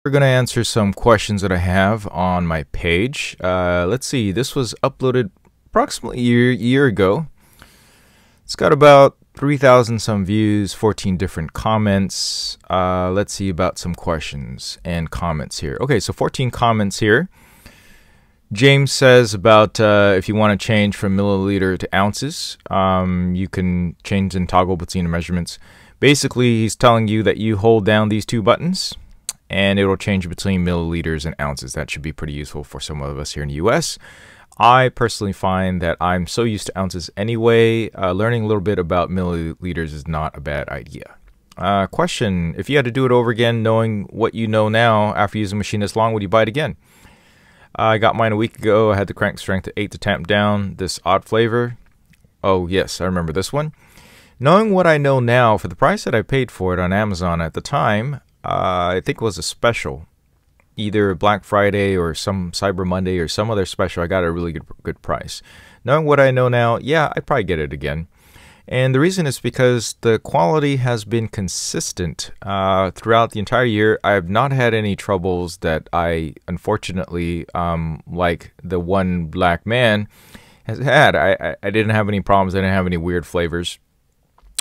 We're going to answer some questions that I have on my page. Let's see, this was uploaded approximately a year ago. It's got about 3,000 some views, 14 different comments. Let's see about some questions and comments here. Okay, so 14 comments here. James says about if you want to change from milliliter to ounces, you can change and toggle between the measurements. Basically, he's telling you that you hold down these two buttons and it'll change between milliliters and ounces. That should be pretty useful for some of us here in the US. I personally find that I'm so used to ounces anyway. Learning a little bit about milliliters is not a bad idea. Question, if you had to do it over again, knowing what you know now after using a machine this long, would you buy it again? I got mine a week ago. I had the crank strength at 8 to tamp down this odd flavor. Oh yes, I remember this one. Knowing what I know now, for the price that I paid for it on Amazon at the time, I think it was a special. Either Black Friday or some Cyber Monday or some other special. I got a really good price. Knowing what I know now, yeah, I'd probably get it again. And the reason is because the quality has been consistent throughout the entire year. I have not had any troubles that I, unfortunately, like the one black man has had. I didn't have any problems. I didn't have any weird flavors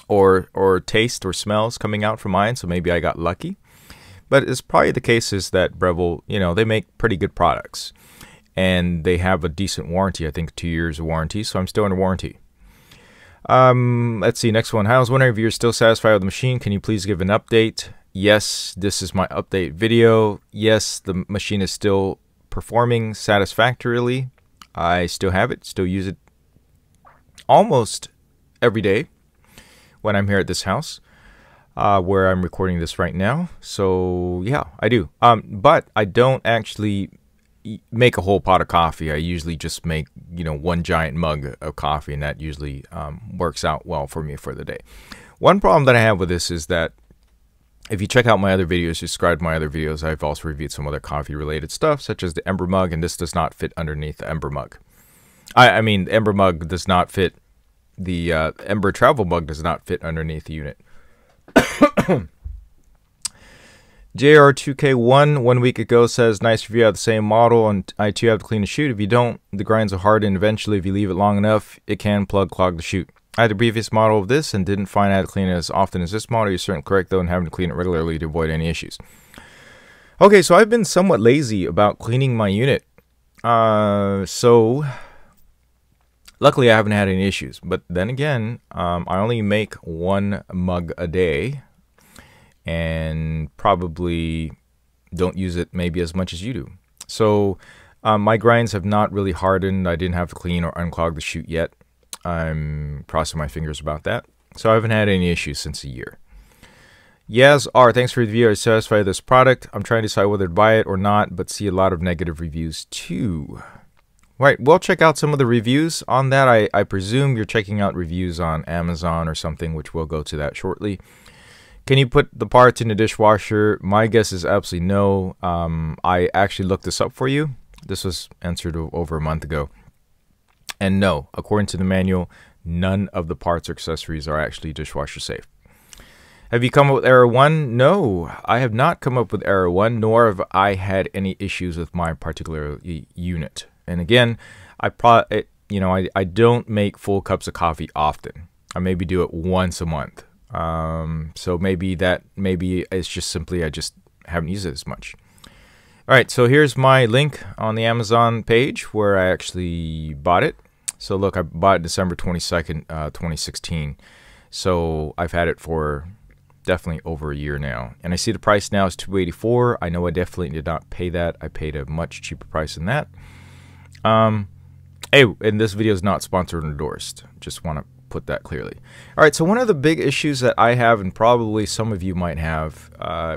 or taste or smells coming out from mine, so maybe I got lucky. But it's probably the case is that Breville, you know, they make pretty good products. And they have a decent warranty, I think 2 years of warranty, so I'm still under warranty. Let's see, next one. I was wondering if you're still satisfied with the machine. Can you please give an update? Yes, this is my update video. Yes, the machine is still performing satisfactorily. I still have it, still use it almost every day when I'm here at this house. Where I'm recording this right now. So yeah, I do. But I don't actually make a whole pot of coffee. I usually just make, you know, one giant mug of coffee, and that usually works out well for me for the day. One problem that I have with this is that if you check out my other videos, subscribe to my other videos, I've also reviewed some other coffee related stuff, such as the Ember mug, and this does not fit underneath the Ember mug. I mean, the Ember mug does not fit, the Ember travel mug does not fit underneath the unit. JR2K1 1 week ago says, nice review of the same model, and I too have to clean the chute. If you don't, the grinds will harden. Eventually, if you leave it long enough, it can clog the chute. I had the previous model of this and didn't find I had to clean it as often as this model. You're certainly correct though in having to clean it regularly to avoid any issues. Okay, so I've been somewhat lazy about cleaning my unit. So luckily I haven't had any issues. But then again, I only make one mug a day. And probably don't use it maybe as much as you do. So my grinds have not really hardened. I didn't have to clean or unclog the chute yet. I'm crossing my fingers about that. So I haven't had any issues since a year. Yes, R, thanks for the review. I'm satisfied with this product. I'm trying to decide whether to buy it or not, but see a lot of negative reviews too. Right, we'll check out some of the reviews on that. I presume you're checking out reviews on Amazon or something, which we'll go to that shortly. Can you put the parts in the dishwasher? My guess is absolutely no. I actually looked this up for you. This was answered over a month ago. And no, according to the manual, none of the parts or accessories are actually dishwasher safe. Have you come up with error 1? No, I have not come up with error 1, nor have I had any issues with my particular unit. And again, I don't make full cups of coffee often. I maybe do it once a month. So maybe it's just simply I just haven't used it as much. All right, so here's my link on the Amazon page where I actually bought it. So look, I bought it December 22nd, 2016. So I've had it for definitely over a year now. And I see the price now is $284. I know I definitely did not pay that. I paid a much cheaper price than that. Hey, and this video is not sponsored or endorsed. Just want to put that clearly. All right, so one of the big issues that I have, and probably some of you might have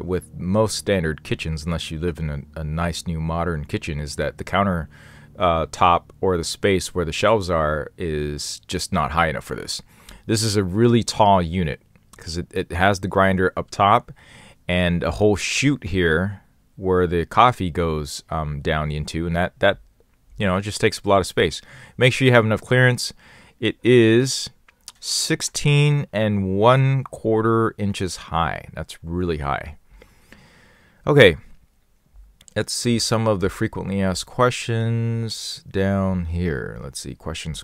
with most standard kitchens, unless you live in a nice new modern kitchen, is that the counter top or the space where the shelves are is just not high enough for this. This is a really tall unit because it has the grinder up top and a whole chute here where the coffee goes down into, and that you know, it just takes up a lot of space. Make sure you have enough clearance. It is 16 1/4 inches high. That's really high. Okay, Let's see some of the frequently asked questions down here. Let's see, questions.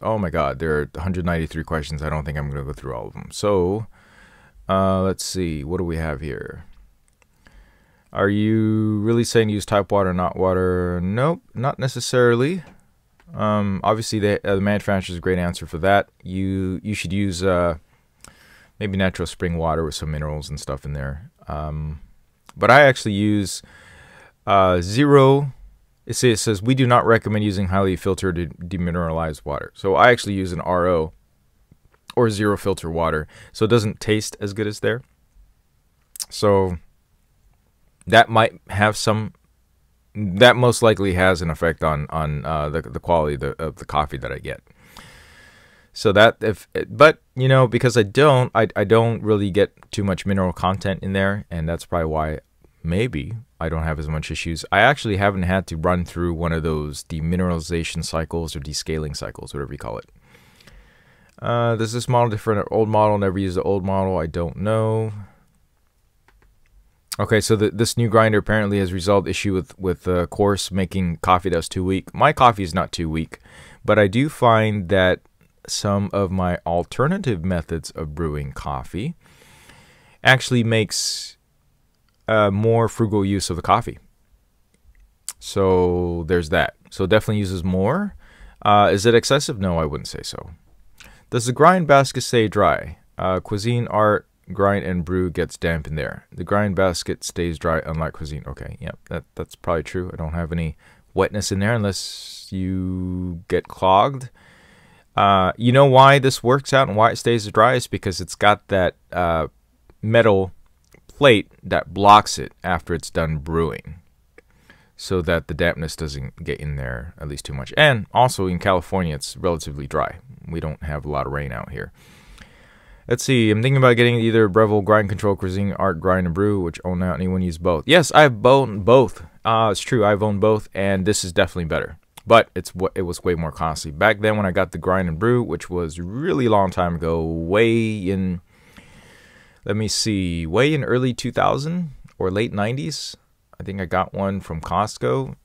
Oh my God, there are 193 questions. I don't think I'm going to go through all of them. So let's see, what do we have here? Are you really saying use type water, not water? Nope, not necessarily. Obviously, the manufacturer's a great answer for that. You should use maybe natural spring water with some minerals and stuff in there. But I actually use zero. It says we do not recommend using highly filtered demineralized water. So I actually use an RO or zero filter water, so it doesn't taste as good as there. So that might have some. That most likely has an effect on the quality of the coffee that I get. So that but you know, because I don't really get too much mineral content in there, and that's probably why maybe I don't have as much issues. I actually haven't had to run through one of those demineralization cycles or descaling cycles, whatever you call it. Does this model different or old model? Never used the old model. I don't know. Okay, so this new grinder apparently has resolved issue with coarse making coffee that's too weak. My coffee is not too weak, but I do find that some of my alternative methods of brewing coffee actually makes more frugal use of the coffee. So there's that. So definitely uses more. Is it excessive? No, I wouldn't say so. Does the grind basket stay dry? Cuisine, art, grind, and brew gets damp in there. The grind basket stays dry, unlike cuisine. Okay, yeah, that's probably true. I don't have any wetness in there unless you get clogged. You know why this works out and why it stays dry is because it's got that metal plate that blocks it after it's done brewing, so that the dampness doesn't get in there at least too much. And also in California, it's relatively dry. We don't have a lot of rain out here. Let's see. I'm thinking about getting either Breville grind control, cuisine, art, grind, and brew, which own out. Anyone use both? Yes, I've owned both. It's true. I've owned both, and this is definitely better. But it was way more costly back then when I got the grind and brew, which was really a long time ago. Way in, let me see, way in early 2000 or late 90s. I think I got one from Costco.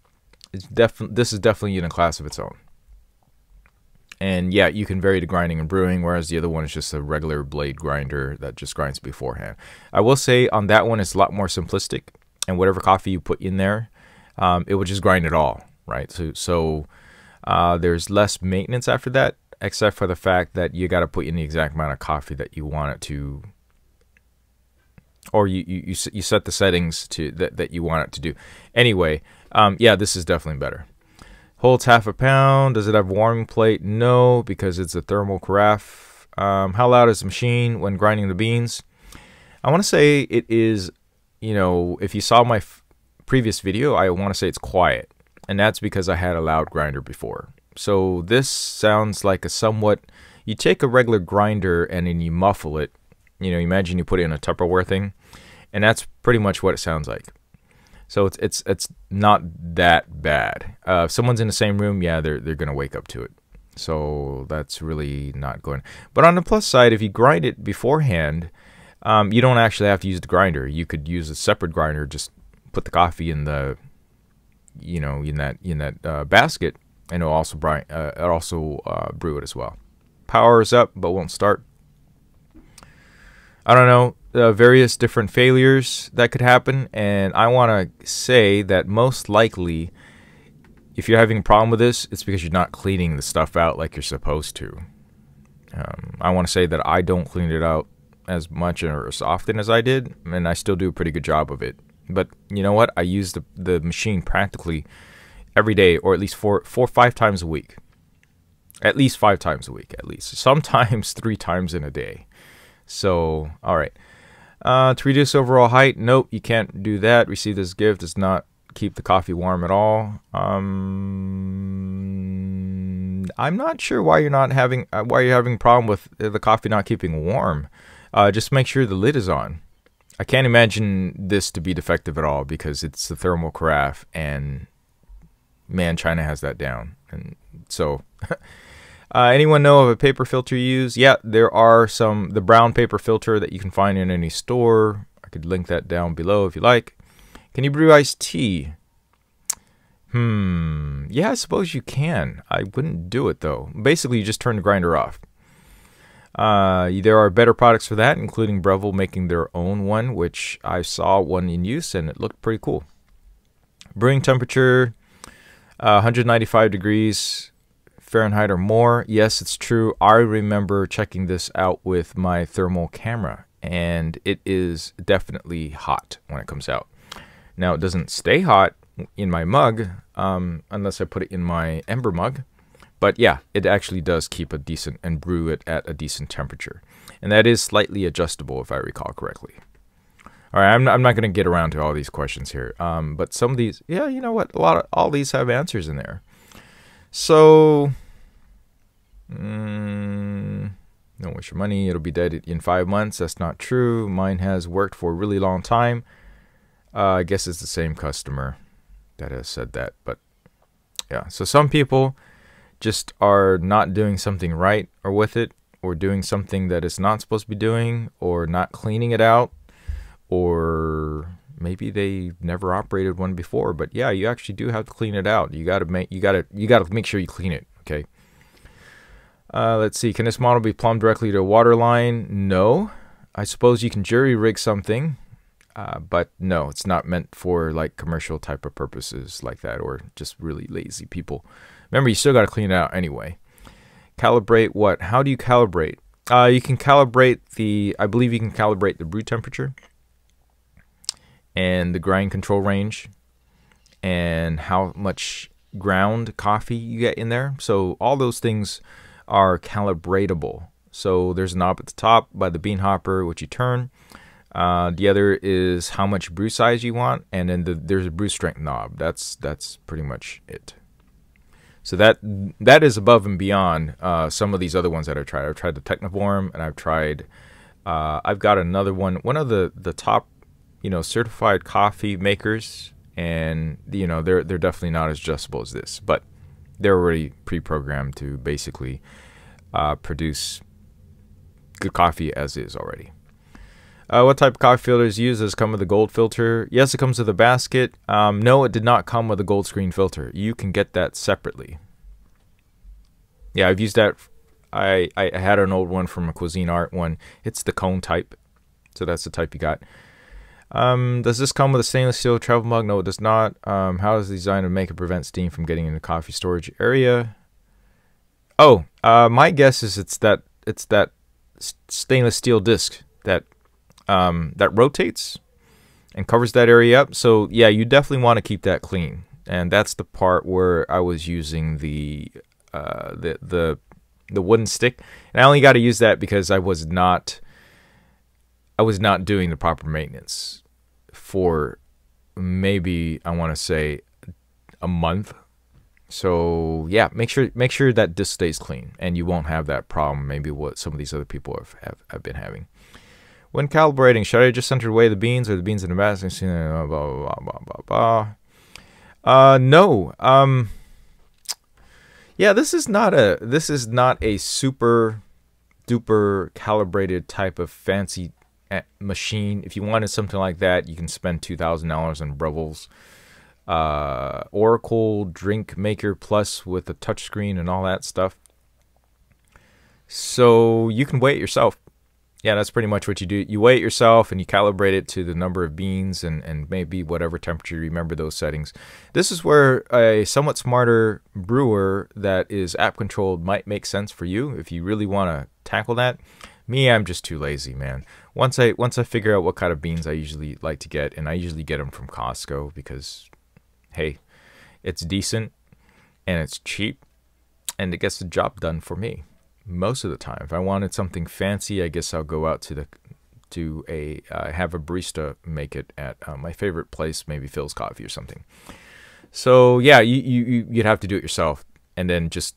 This is definitely in a class of its own. And yeah, you can vary the grinding and brewing, whereas the other one is just a regular blade grinder that just grinds beforehand. I will say on that one, it's a lot more simplistic, and whatever coffee you put in there, it will just grind it all, right? So there's less maintenance after that, except for the fact that you got to put in the exact amount of coffee that you want it to, or you set the settings to that you want it to do. Anyway, yeah, this is definitely better. Holds half a pound. Does it have a warming plate? No, because it's a thermal carafe. How loud is the machine when grinding the beans? I want to say it is, you know, if you saw my previous video, I want to say it's quiet. And that's because I had a loud grinder before. So this sounds like a somewhat, you take a regular grinder and then you muffle it. You know, imagine you put it in a Tupperware thing. And that's pretty much what it sounds like. So it's not that bad. If someone's in the same room, yeah, they're going to wake up to it. So that's really not going. But on the plus side, if you grind it beforehand, you don't actually have to use the grinder. You could use a separate grinder. Just put the coffee in the, you know, in that basket, and it'll also brew it as well. Powers up, but won't start. I don't know. Various different failures that could happen, and I want to say that most likely, if you're having a problem with this, it's because you're not cleaning the stuff out like you're supposed to. I want to say that I don't clean it out as much or as often as I did, and I still do a pretty good job of it. But you know what? I use the machine practically every day, or at least four or 5 times a week. At least 5 times a week, at least. Sometimes 3 times in a day. So, all right. To reduce overall height, nope, you can't do that. Receive this gift does not keep the coffee warm at all. I'm not sure why you're having a problem with the coffee not keeping warm. Just make sure the lid is on. I can't imagine this to be defective at all because it's a thermal carafe, and man, China has that down. And so, anyone know of a paper filter you use? Yeah, there are the brown paper filter that you can find in any store. I could link that down below if you like. Can you brew iced tea? Yeah, I suppose you can. I wouldn't do it though. Basically, you just turn the grinder off. There are better products for that, including Breville making their own one, which I saw one in use and it looked pretty cool. Brewing temperature, 195 degrees Fahrenheit or more. Yes, it's true. I remember checking this out with my thermal camera, and it is definitely hot when it comes out. Now, it doesn't stay hot in my mug unless I put it in my Ember mug. But yeah, it actually does keep a decent and brew it at a decent temperature. And that is slightly adjustable if I recall correctly. All right, I'm not going to get around to all these questions here. But some of these, yeah, you know what? All these have answers in there. So, don't waste your money. It'll be dead in 5 months. That's not true. Mine has worked for a really long time. I guess it's the same customer that has said that. But yeah, so some people just are not doing something right or with it, or doing something that it's not supposed to be doing, or not cleaning it out, or maybe they never operated one before. But yeah, you actually do have to clean it out. You gotta make sure you clean it. Okay. Let's see. Can this model be plumbed directly to a Waterline? No. I suppose you can jury rig something, but no, it's not meant for like commercial type of purposes like that, or just really lazy people. Remember, you still got to clean it out anyway. Calibrate what? How do you calibrate? You can calibrate I believe you can calibrate the brew temperature and the grind control range and how much ground coffee you get in there. So all those things are calibratable. So there's a knob at the top by the bean hopper, which you turn. The other is how much brew size you want, and then there's a brew strength knob. That's pretty much it. So that is above and beyond some of these other ones that I've tried. I've tried the Technivorm, and I've got another one of the top, certified coffee makers, and they're definitely not as adjustable as this, but they're already pre-programmed to basically produce good coffee as is already. What type of coffee filter is used? Does it come with a gold filter? Yes, it comes with a basket. No, it did not come with a gold screen filter. You can get that separately. Yeah, I've used that. I had an old one from a Cuisine Art one. It's the cone type. So that's the type you got. Does this come with a stainless steel travel mug? No, it does not. How is the design to make it prevent steam from getting in the coffee storage area? Oh, my guess is it's that stainless steel disc that rotates and covers that area up. So yeah, you definitely want to keep that clean. And that's the part where I was using the wooden stick, and I only got to use that because I was not doing the proper maintenance for maybe, I want to say, a month. So yeah, make sure that disc stays clean, and you won't have that problem maybe what some of these other people have been having. When calibrating, should I just center away the beans, or the beans in the basket? Blah, blah, blah, blah, blah. No. Yeah, this is not a super duper calibrated type of fancy machine. If you wanted something like that, you can spend $2,000 on Breville's Oracle Drink Maker Plus with a touchscreen and all that stuff. So you can weigh it yourself. Yeah, that's pretty much what you do. You weigh it yourself and you calibrate it to the number of beans and maybe whatever temperature. Remember those settings. This is where a somewhat smarter brewer that is app controlled might make sense for you if you really want to tackle that. Me, I'm just too lazy, man. Once I figure out what kind of beans I usually like to get, and I usually get them from Costco because, hey, it's decent and it's cheap and it gets the job done for me. Most of the time, if I wanted something fancy, I guess I'll go out to have a barista make it at my favorite place, maybe Phil's Coffee or something. So yeah, you'd have to do it yourself, and then just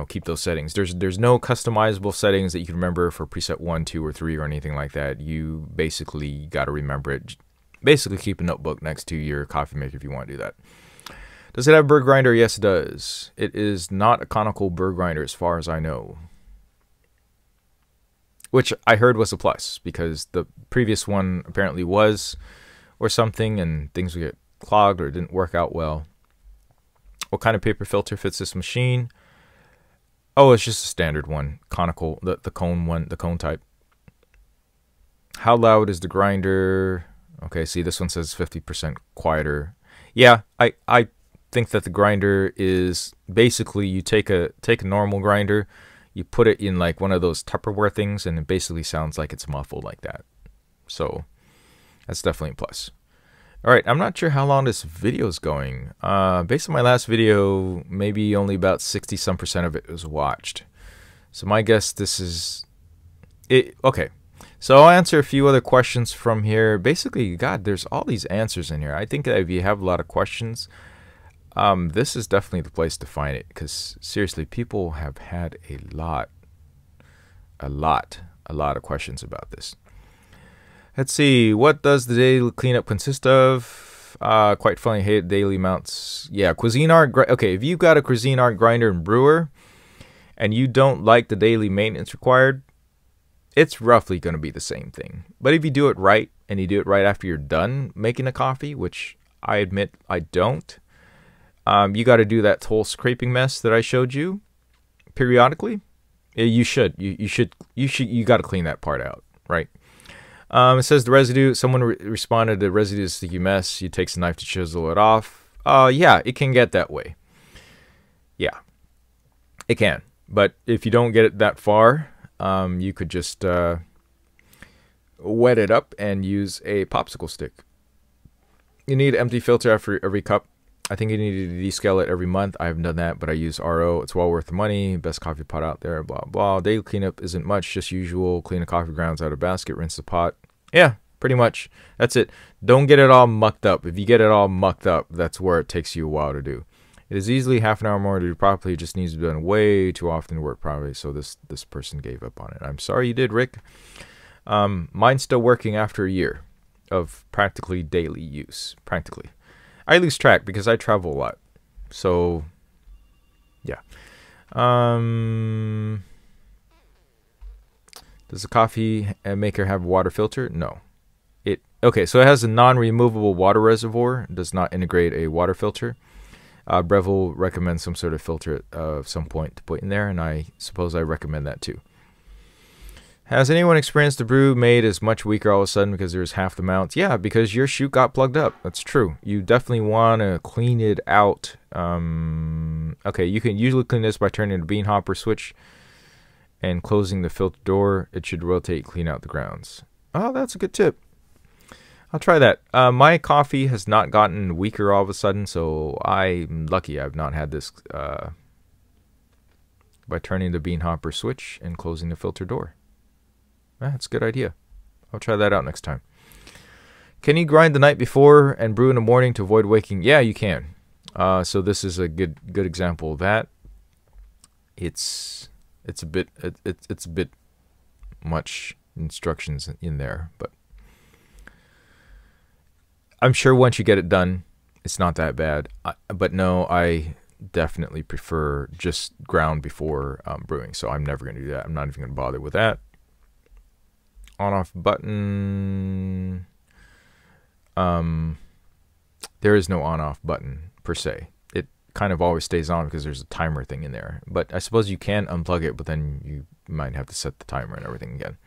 keep those settings. There's no customizable settings that you can remember for preset 1, 2, or 3 or anything like that. You basically got to remember it. Basically, keep a notebook next to your coffee maker if you want to do that. Does it have a burr grinder? Yes, it does. It is not a conical burr grinder as far as I know, which I heard was a plus because the previous one apparently was, or something, and things would get clogged or didn't work out well. What kind of paper filter fits this machine? Oh, it's just a standard one, conical, the cone one, the cone type. How loud is the grinder? Okay, see, this one says 50% quieter. Yeah, I think that the grinder is basically, you take a normal grinder, you put it in like one of those Tupperware things, and it basically sounds like it's muffled like that. So that's definitely a plus. All right, I'm not sure how long this video is going. Based on my last video, maybe only about 60-some% of it was watched. So my guess, this is it. Okay, so I'll answer a few other questions from here. Basically, God, there's all these answers in here. I think that if you have a lot of questions, this is definitely the place to find it, because seriously, people have had a lot of questions about this. Let's see, what does the daily cleanup consist of? Quite funny, hate daily mounts. Yeah, Cuisinart. Okay, if you've got a Cuisinart grinder and brewer, and you don't like the daily maintenance required, it's roughly going to be the same thing. But if you do it right, and you do it right after you're done making a coffee, which I admit I don't, you got to do that whole scraping mess that I showed you periodically. You got to clean that part out, right? It says the residue. Someone responded, the residue is a sticky mess. You take a knife to chisel it off. Yeah, it can get that way. Yeah, it can. But if you don't get it that far, you could just wet it up and use a popsicle stick. You need an empty filter after every cup. I think you need to descale it every month. I haven't done that, but I use RO. It's well worth the money. Best coffee pot out there, blah, blah. Daily cleanup isn't much, just usual. Clean the coffee grounds out of a basket, rinse the pot. Yeah, pretty much. That's it. Don't get it all mucked up. If you get it all mucked up, that's where it takes you a while to do. It is easily half an hour more to do properly. It just needs to be done way too often to work properly. So this person gave up on it. I'm sorry you did, Rick. Mine's still working after a year of practically daily use. Practically. I lose track because I travel a lot. So, yeah. Does the coffee maker have a water filter? No. Okay, so it has a non-removable water reservoir. It does not integrate a water filter. Breville recommends some sort of filter at some point to put in there, and I suppose I recommend that too. Has anyone experienced the brew made as much weaker all of a sudden because there's half the mounts? Yeah, because your chute got plugged up. That's true. You definitely want to clean it out. Okay, you can usually clean this by turning the bean hopper switch and closing the filter door. It should rotate, clean out the grounds. Oh, that's a good tip. I'll try that. My coffee has not gotten weaker all of a sudden, so I'm lucky I've not had this by turning the bean hopper switch and closing the filter door. That's a good idea. I'll try that out next time. Can you grind the night before and brew in the morning to avoid waking? Yeah, you can. So this is a good example of that. It's a bit much instructions in there, but I'm sure once you get it done, it's not that bad. But no, I definitely prefer just ground before brewing. So I'm never going to do that. I'm not even going to bother with that. On-off button. There is no on-off button per se. It kind of always stays on because there's a timer thing in there. But I suppose you can unplug it, but then you might have to set the timer and everything again.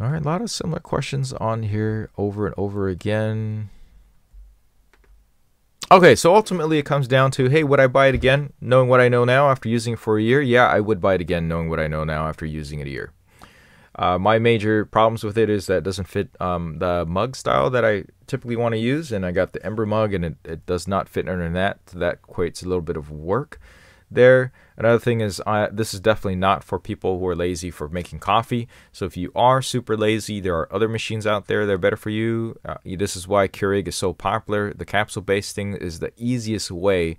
All right, a lot of similar questions on here over and over again. Okay, so ultimately it comes down to, hey, would I buy it again knowing what I know now after using it for a year? Yeah, I would buy it again knowing what I know now after using it a year. My major problems with it is that it doesn't fit the mug style that I typically want to use, and I got the Ember mug, and it does not fit under that. So that equates a little bit of work there. Another thing is this is definitely not for people who are lazy for making coffee. So if you are super lazy, there are other machines out there that are better for you. This is why Keurig is so popular. The capsule-based thing is the easiest way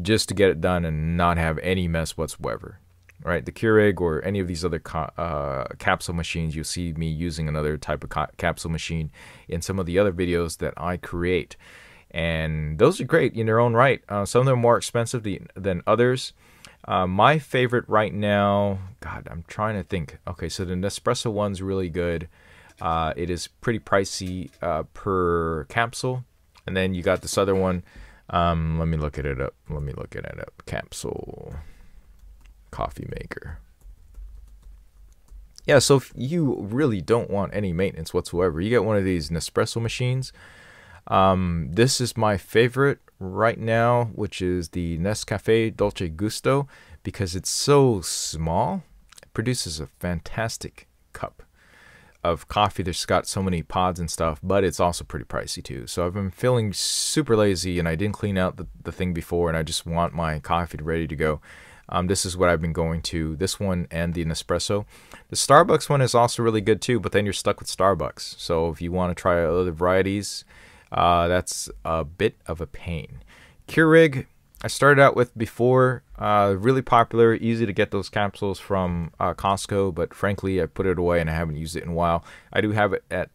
just to get it done and not have any mess whatsoever. Right, the Keurig or any of these other capsule machines, you'll see me using another type of capsule machine in some of the other videos that I create. And those are great in their own right. Some of them are more expensive than others. My favorite right now, God, I'm trying to think. Okay, so the Nespresso one's really good. It is pretty pricey per capsule. And then you got this other one. Let me look at it up. Capsule coffee maker. Yeah, so if you really don't want any maintenance whatsoever, you get one of these Nespresso machines. This is my favorite right now, which is the Nescafe Dolce Gusto, because it's so small. It produces a fantastic cup of coffee. There's got so many pods and stuff, but it's also pretty pricey too. So I've been feeling super lazy, and I didn't clean out the thing before, and I just want my coffee ready to go. This is what I've been going to, this one and the Nespresso. The Starbucks one is also really good too, but then you're stuck with Starbucks. So if you want to try other varieties, that's a bit of a pain. Keurig, I started out with before, really popular, easy to get those capsules from Costco, but frankly I put it away and I haven't used it in a while. I do have it at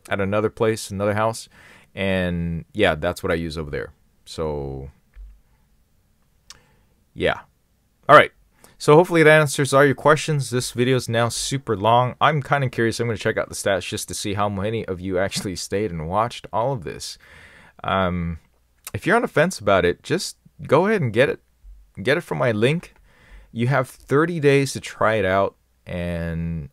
another place, another house, and yeah, that's what I use over there. So yeah. All right, so hopefully that answers all your questions. This video is now super long. I'm kind of curious. I'm going to check out the stats just to see how many of you actually stayed and watched all of this. If you're on the fence about it, just go ahead and get it. Get it from my link. You have 30 days to try it out, and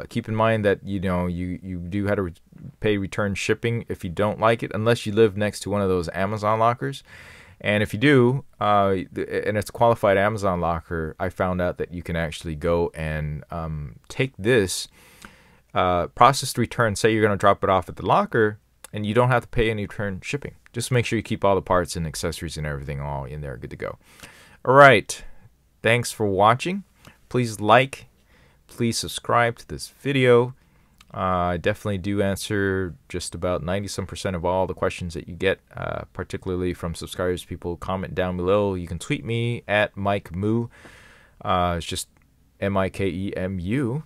keep in mind that you do have to pay return shipping if you don't like it, unless you live next to one of those Amazon lockers. And if you do, and it's a qualified Amazon locker, I found out that you can actually go and take this processed return. Say you're going to drop it off at the locker, and you don't have to pay any return shipping. Just make sure you keep all the parts and accessories and everything all in there, good to go. All right, thanks for watching. Please like, please subscribe to this video. I definitely do answer just about 90% of all the questions that you get, particularly from subscribers. People comment down below. You can tweet me at Mike Moo. It's just MIKEMU.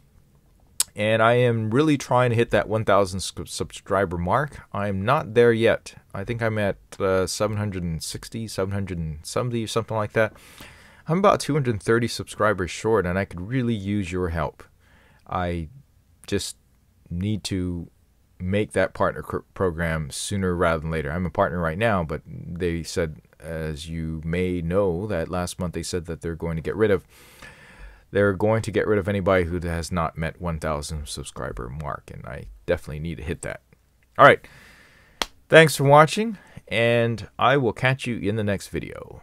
And I am really trying to hit that 1,000 subscriber mark. I'm not there yet. I think I'm at 760, 770, something like that. I'm about 230 subscribers short, and I could really use your help. I just need to make that partner program sooner rather than later. I'm a partner right now, but they said, as you may know, that last month they said that they're going to get rid of anybody who has not met 1,000 subscriber mark, and I definitely need to hit that. All right, thanks for watching, and I will catch you in the next video.